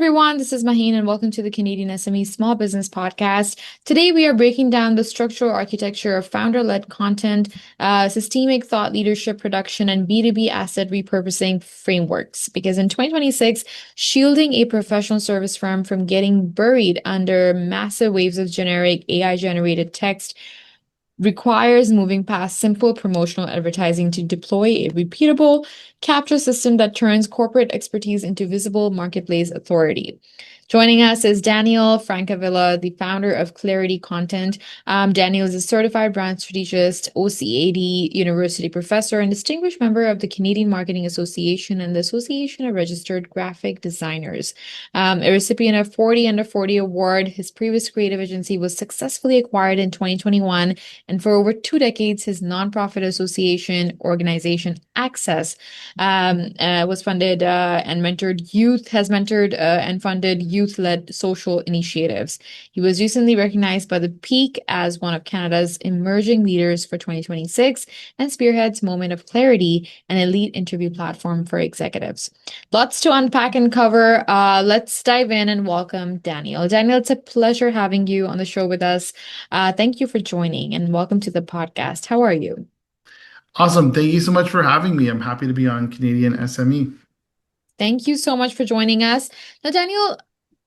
everyone. This is Maheen, and welcome to the Canadian SME Small Business Podcast. Today, we are breaking down the structural architecture of founder-led content, systemic thought leadership production, and B2B asset repurposing frameworks. Because in 2026, shielding a professional service firm from getting buried under massive waves of generic AI-generated text requires moving past simple promotional advertising to deploy a repeatable capture system that turns corporate expertise into visible marketplace authority. Joining us is Daniel Francavilla, the founder of Clarity Content. Daniel is a certified brand strategist, OCAD University professor, and distinguished member of the Canadian Marketing Association and the Association of Registered Graphic Designers. A recipient of 40 Under 40 award, his previous creative agency was successfully acquired in 2021, and for over 2 decades, his nonprofit association organization Access was funded and mentored and funded youth-led social initiatives. He was recently recognized by The Peak as one of Canada's emerging leaders for 2026 and spearheads Moment of Clarity, an elite interview platform for executives. Lots to unpack and cover. Let's dive in and welcome Daniel. Daniel, it's a pleasure having you on the show with us. Thank you for joining and welcome to the podcast. How are you? Awesome. Thank you so much for having me. I'm happy to be on Canadian SME. Thank you so much for joining us. Now, Daniel,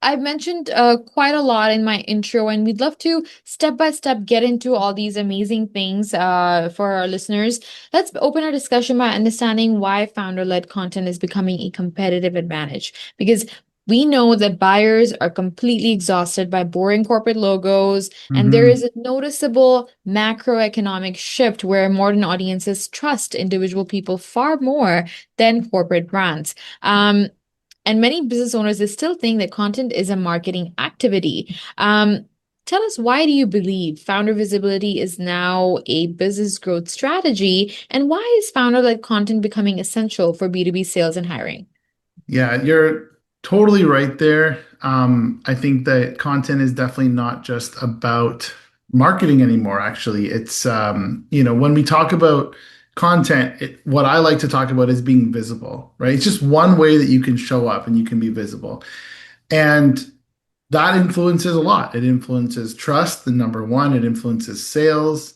I've mentioned quite a lot in my intro, and we'd love to step by step get into all these amazing things for our listeners. Let's open our discussion by understanding why founder-led content is becoming a competitive advantage. Because we know that buyers are completely exhausted by boring corporate logos, and there is hmm a noticeable macroeconomic shift where modern audiences trust individual people far more than corporate brands. And many business owners, they still think that content is a marketing activity. Tell us, why do you believe founder visibility is now a business growth strategy? And why is founder-led content becoming essential for B2B sales and hiring? Yeah, you're totally right there. I think that content is definitely not just about marketing anymore, actually. When we talk about content, what I like to talk about is being visible, right? It's just one way that you can show up and you can be visible. And that influences a lot. It influences trust, the number one. It influences sales,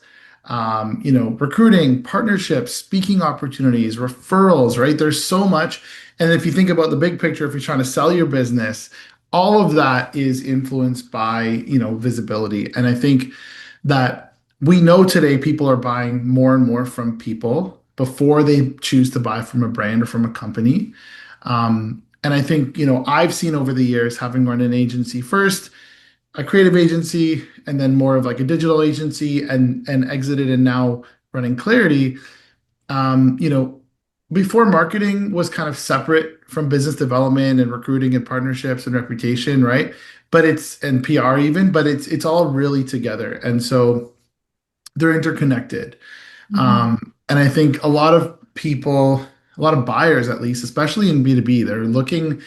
recruiting, partnerships, speaking opportunities, referrals, right? There's so much. And if you think about the big picture, if you're trying to sell your business, all of that is influenced by, visibility. And I think that we know today people are buying more and more from people before they choose to buy from a brand or from a company. And I think, I've seen over the years, having run an agency first, a creative agency, and then more of like a digital agency, and exited and now running Clarity. Um, you know, Before, marketing was kind of separate from business development and recruiting and partnerships and reputation, right? But it's and PR even, but it's all really together. And so they're interconnected. Mhm. And I think a lot of people, a lot of buyers at least, especially in B2B, they're looking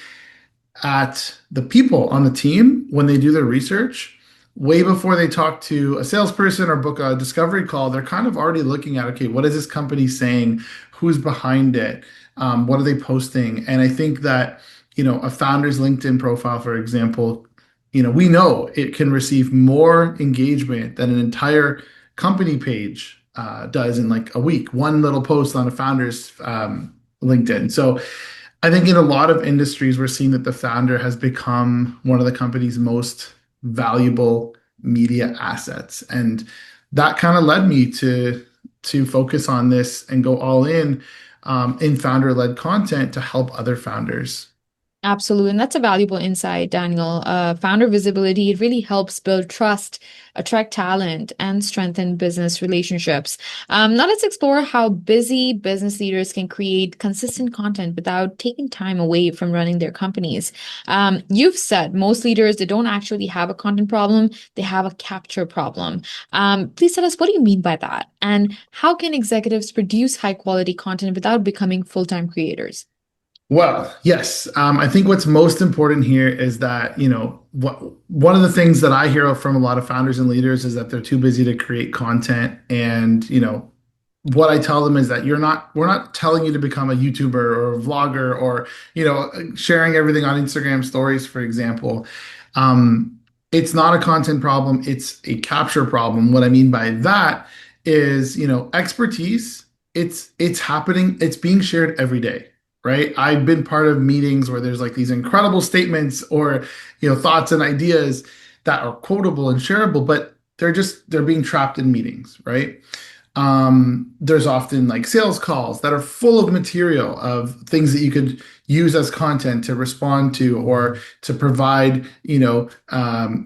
at the people on the team when they do their research. Way before they talk to a salesperson or book a discovery call, they're kind of already looking at, okay, what is this company saying? Who's behind it? What are they posting? And I think that, a founder's LinkedIn profile, for example, we know it can receive more engagement than an entire company page does in like a week, one little post on a founder's LinkedIn. So I think in a lot of industries, we're seeing that the founder has become one of the company's most valuable media assets. And that kind of led me to focus on this and go all in founder-led content to help other founders. Absolutely. And that's a valuable insight, Daniel. Founder visibility, it really helps build trust, attract talent, and strengthen business relationships. Now let's explore how busy business leaders can create consistent content without taking time away from running their companies. You've said most leaders, they don't actually have a content problem, they have a capture problem. Please tell us, what do you mean by that? And how can executives produce high quality content without becoming full-time creators? Well, yes. I think what's most important here is that, one of the things that I hear from a lot of founders and leaders is that they're too busy to create content. And, what I tell them is that we're not telling you to become a YouTuber or a vlogger or, sharing everything on Instagram stories, for example. Um, it's not a content problem, it's a capture problem. What I mean by that is, expertise, it's happening, it's being shared every day, right? I've been part of meetings where there's like these incredible statements or, thoughts and ideas that are quotable and shareable, but they're being trapped in meetings, right? There's often like sales calls that are full of material of things that you could use as content to respond to or to provide, to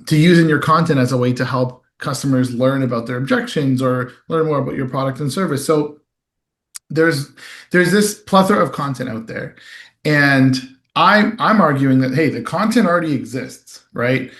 use in your content as a way to help customers learn about their objections or learn more about your product and service. So there's there's this plethora of content out there, and I'm arguing that hey, the content already exists, right?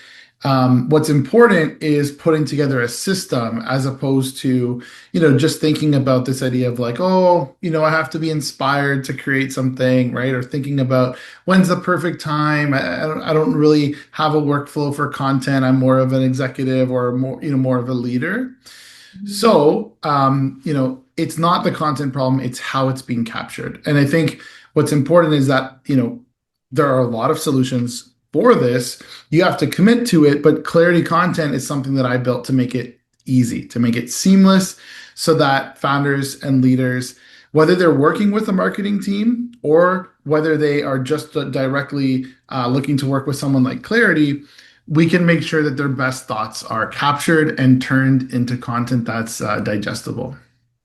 What's important is putting together a system as opposed to just thinking about this idea of like, oh, I have to be inspired to create something, right? Or thinking about when's the perfect time. I don't really have a workflow for content. I'm more of an executive or more of a leader. So, it's not the content problem, it's how it's being captured. And I think what's important is that, there are a lot of solutions for this. You have to commit to it, but Clarity Content is something that I built to make it easy, to make it seamless so that founders and leaders, whether they're working with a marketing team or whether they are just directly looking to work with someone like Clarity, we can make sure that their best thoughts are captured and turned into content that's digestible.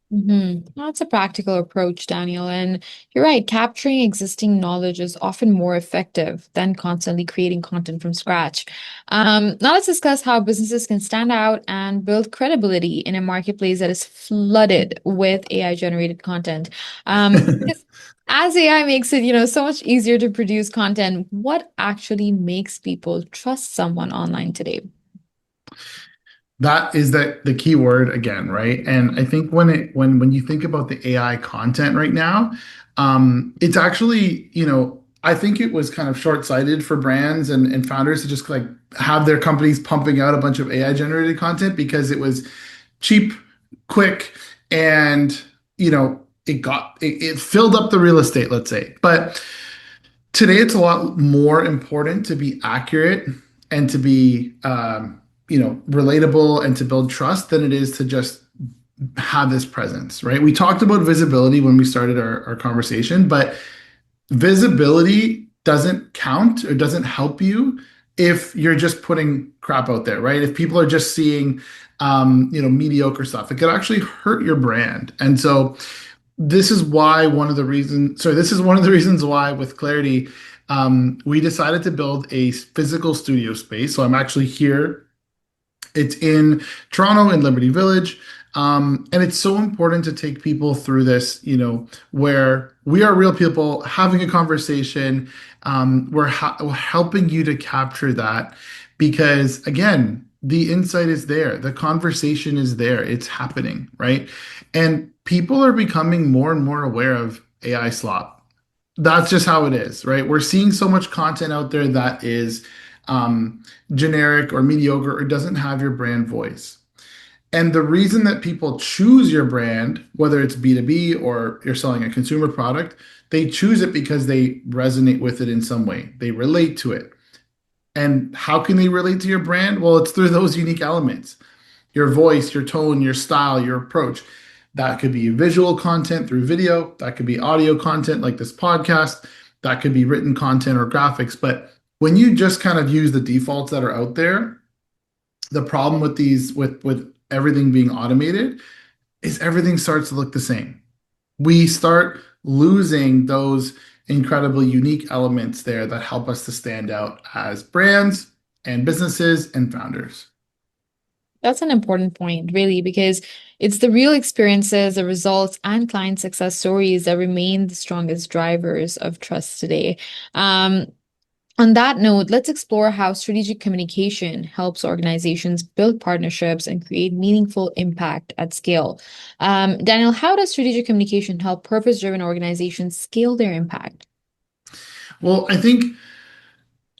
That's a practical approach, Daniel. And you're right, capturing existing knowledge is often more effective than constantly creating content from scratch. Now let's discuss how businesses can stand out and build credibility in a marketplace that is flooded with AI generated content. Because as AI makes it, so much easier to produce content, what actually makes people trust someone online today? That is the key word again, right? And I think when you think about the AI content right now, it's actually, I think it was kind of short-sighted for brands and founders to just like have their companies pumping out a bunch of AI generated content because it was cheap, quick, and it filled up the real estate, let's say. But today it's a lot more important to be accurate and to be relatable and to build trust than it is to just have this presence, right? We talked about visibility when we started our conversation, but visibility doesn't count or doesn't help you if you're just putting crap out there, right? If people are just seeing mediocre stuff, it could actually hurt your brand. And so this is one of the reasons why with Clarity, we decided to build a physical studio space. So I'm actually here. It's in Toronto in Liberty Village. And it's so important to take people through this, where we are real people having a conversation. We're helping you to capture that because, again, the insight is there, the conversation is there, it's happening, right? And people are becoming more and more aware of AI slop. That's just how it is, right? We're seeing so much content out there that is generic or mediocre or doesn't have your brand voice. And the reason that people choose your brand, whether it's B2B or you're selling a consumer product, they choose it because they resonate with it in some way. They relate to it. And how can they relate to your brand? Well, it's through those unique elements: your voice, your tone, your style, your approach. That could be visual content through video. That could be audio content like this podcast. That could be written content or graphics. But when you just kind of use the defaults that are out there, the problem with with everything being automated is everything starts to look the same. We start losing those incredibly unique elements there that help us to stand out as brands and businesses and founders. That's an important point, really, because it's the real experiences, the results, and client success stories that remain the strongest drivers of trust today. Um, on that note, let's explore how strategic communication helps organizations build partnerships and create meaningful impact at scale. Daniel, how does strategic communication help purpose-driven organizations scale their impact? Well, I think,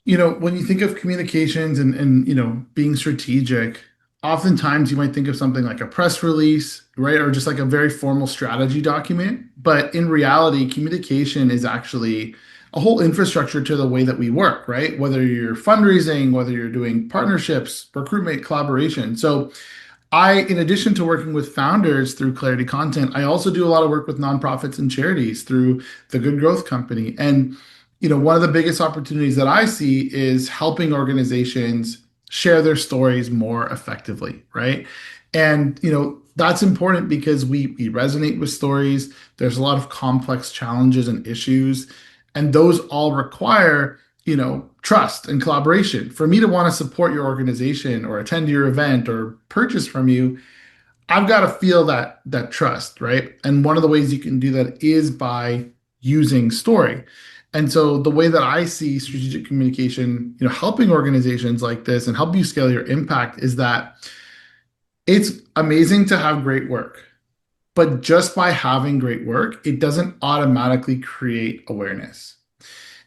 when you think of communications and being strategic, oftentimes you might think of something like a press release, right? Or just like a very formal strategy document. But in reality, communication is actually a whole infrastructure to the way that we work, right? Whether you're fundraising, whether you're doing partnerships, recruitment, collaboration. So in addition to working with founders through Clarity Content, I also do a lot of work with nonprofits and charities through the Good Growth Company. And, one of the biggest opportunities that I see is helping organizations share their stories more effectively, right? And, that's important because we resonate with stories. There's a lot of complex challenges and issues, and those all require trust and collaboration. For me to want to support your organization or attend your event or purchase from you, I've got to feel that trust, right? And one of the ways you can do that is by using story. And so the way that I see strategic communication, helping organizations like this and help you scale your impact is that it's amazing to have great work. But just by having great work, it doesn't automatically create awareness.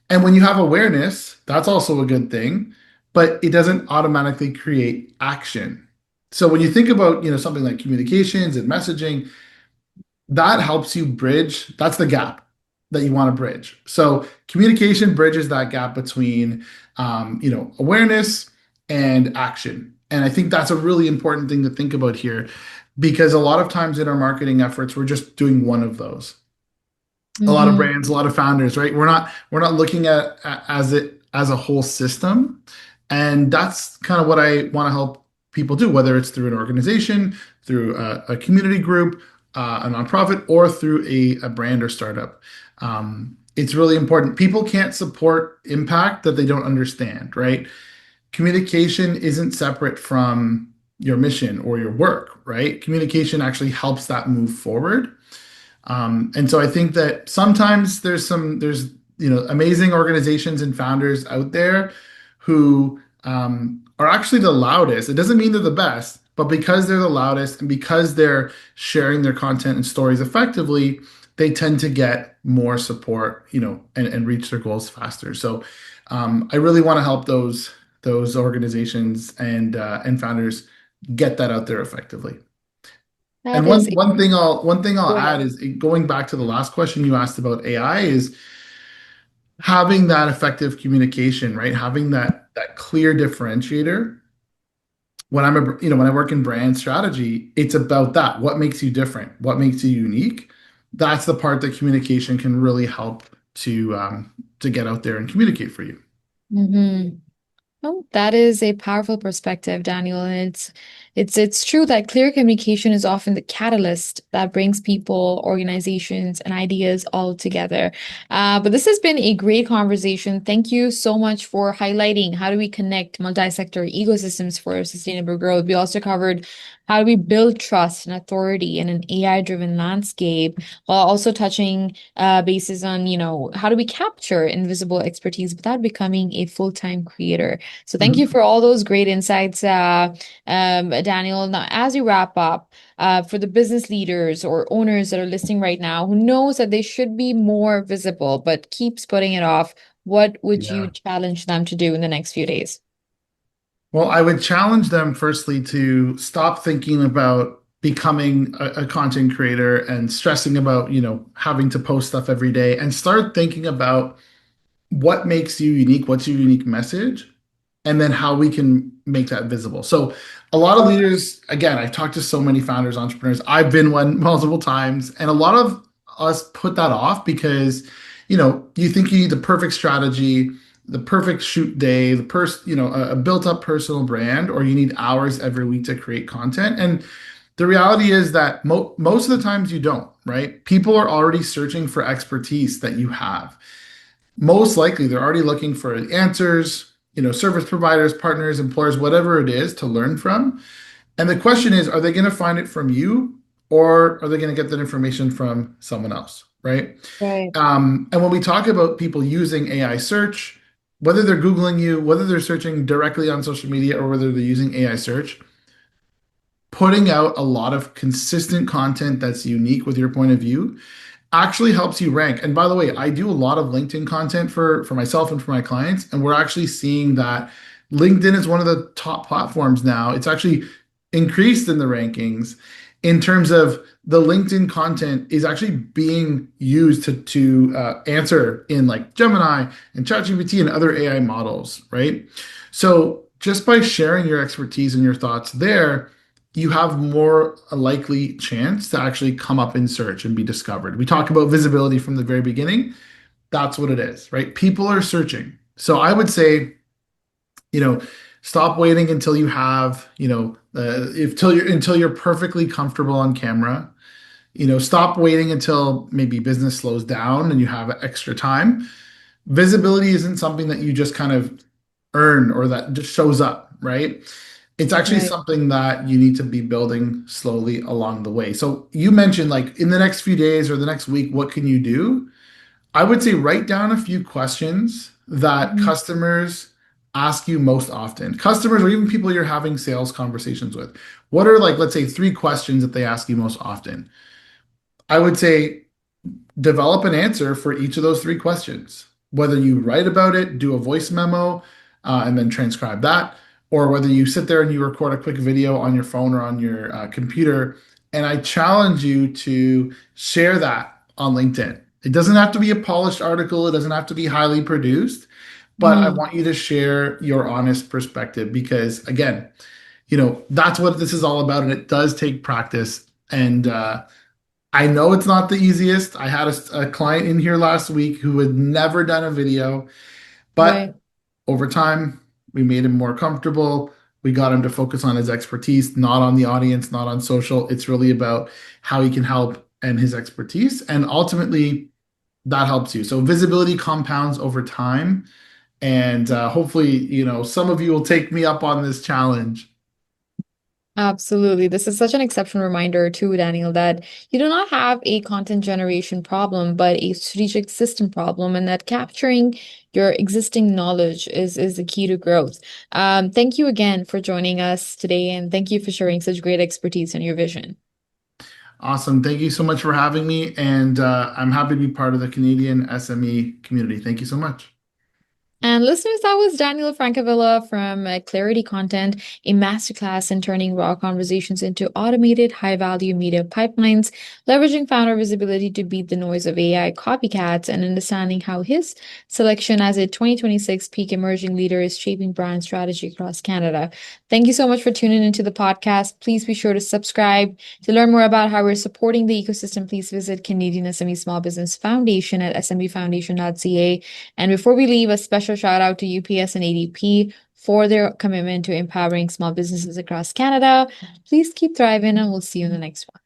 And when you have awareness, that's also a good thing, but it doesn't automatically create action. So when you think about, something like communications and messaging, that helps you bridge, that's the gap that you want to bridge. So communication bridges that gap between, awareness and action. And I think that's a really important thing to think about here because a lot of times in our marketing efforts, we're just doing one of those. A lot of Mm-hmm. brands, a lot of founders, right? We're not looking at as it as a whole system. And that's kind of what I want to help people do, whether it's through an organization, through a community group, a nonprofit, or through a brand or startup. It's really important. People can't support impact that they don't understand, right? Communication isn't separate from your mission or your work, right? Communication actually helps that move forward. And so I think that sometimes there's amazing organizations and founders out there who are actually the loudest. It doesn't mean they're the best, but because they're the loudest and because they're sharing their content and stories effectively, they tend to get more support, and reach their goals faster. So I really want to help those organizations and founders get that out there effectively. That And is one thing I'll go ahead. add is going back to the last question you asked about AI is having that effective communication, right? Having that clear differentiator. When I work in brand strategy, it's about that. What makes you different? What makes you unique? That's the part that communication can really help to get out there and communicate for you. Mm-hmm. Oh, that is a powerful perspective, Daniel. And it's true that clear communication is often the catalyst that brings people, organizations, and ideas all together. But this has been a great conversation. Thank you so much for highlighting how do we connect multi-sector ecosystems for sustainable growth. We also covered how do we build trust and authority in an AI-driven landscape, while also touching bases on, how do we capture invisible expertise without becoming a full-time creator. So thank you Mhm. for all those great insights, Daniel. Now, as we wrap up, for the business leaders or owners that are listening right now who knows that they should be more visible but keeps putting it off, what would you Yeah. challenge them to do in the next few days? Well, I would challenge them firstly to stop thinking about becoming a content creator and stressing about, having to post stuff every day and start thinking about what makes you unique, what's your unique message, and then how we can make that visible. So, a lot of leaders, again, I've talked to so many founders, entrepreneurs. I've been one multiple times, and a lot of us put that off because, you think you need the perfect strategy, the perfect shoot day, a built-up personal brand, or you need hours every week to create content. And the reality is that most of the times you don't, right? People are already searching for expertise that you have. Most likely they're already looking for answers, service providers, partners, employers, whatever it is to learn from. And the question is, are they going to find it from you or are they going to get that information from someone else? Right. Right. And when we talk about people using AI search, whether they're Googling you, whether they're searching directly on social media, or whether they're using AI search, putting out a lot of consistent content that's unique with your point of view actually helps you rank. And by the way, I do a lot of LinkedIn content for myself and for my clients, and we're actually seeing that LinkedIn is one of the top platforms now. It's actually increased in the rankings in terms of the LinkedIn content is actually being used to answer in like Gemini and ChatGPT and other AI models, right? So just by sharing your expertise and your thoughts there, you have more a likely chance to actually come up in search and be discovered. We talk about visibility from the very beginning. That's what it is, right? People are searching. So I would say, you know, stop waiting until you have, if till you're until you're perfectly comfortable on camera. Stop waiting until maybe business slows down and you have extra time. Visibility isn't something that you just kind of earn or that just shows up, right? It's actually Right. something that you need to be building slowly along the way. So you mentioned like in the next few days or the next week, what can you do? I would say write down a few questions that Mhm. customers ask you most often. Customers or even people you're having sales conversations with. What are like, let's say, three questions that they ask you most often? I would say develop an answer for each of those three questions. Whether you write about it, do a voice memo, and then transcribe that, or whether you sit there and you record a quick video on your phone or on your computer. And I challenge you to share that on LinkedIn. It doesn't have to be a polished article, it doesn't have to be highly produced, but I Mm. want you to share your honest perspective because, again, that's what this is all about. And it does take practice. And I know it's not the easiest. I had a client in here last week who had never done a video, but Right. over time, we made him more comfortable. We got him to focus on his expertise, not on the audience, not on social. It's really about how he can help and his expertise. And ultimately, that helps you. So visibility compounds over time. And hopefully, some of you will take me up on this challenge. Absolutely. This is such an exceptional reminder too, Daniel, that you do not have a content generation problem, but a strategic system problem, and that capturing your existing knowledge is the key to growth. Thank you again for joining us today, and thank you for sharing such great expertise and your vision. Awesome. Thank you so much for having me. And I'm happy to be part of the Canadian SME community. Thank you so much. And listeners, that was Daniel Francavilla from Clarity Content, a masterclass in turning raw conversations into automated high-value media pipelines, leveraging founder visibility to beat the noise of AI copycats, and understanding how his selection as a 2026 peak emerging leader is shaping brand strategy across Canada. Thank you so much for tuning into the podcast. Please be sure to subscribe. To learn more about how we're supporting the ecosystem, please visit Canadian SME Small Business Foundation at smefoundation.ca. And before we leave, a special shout out to UPS and ADP for their commitment to empowering small businesses across Canada. Please keep thriving, and we'll see you in the next one.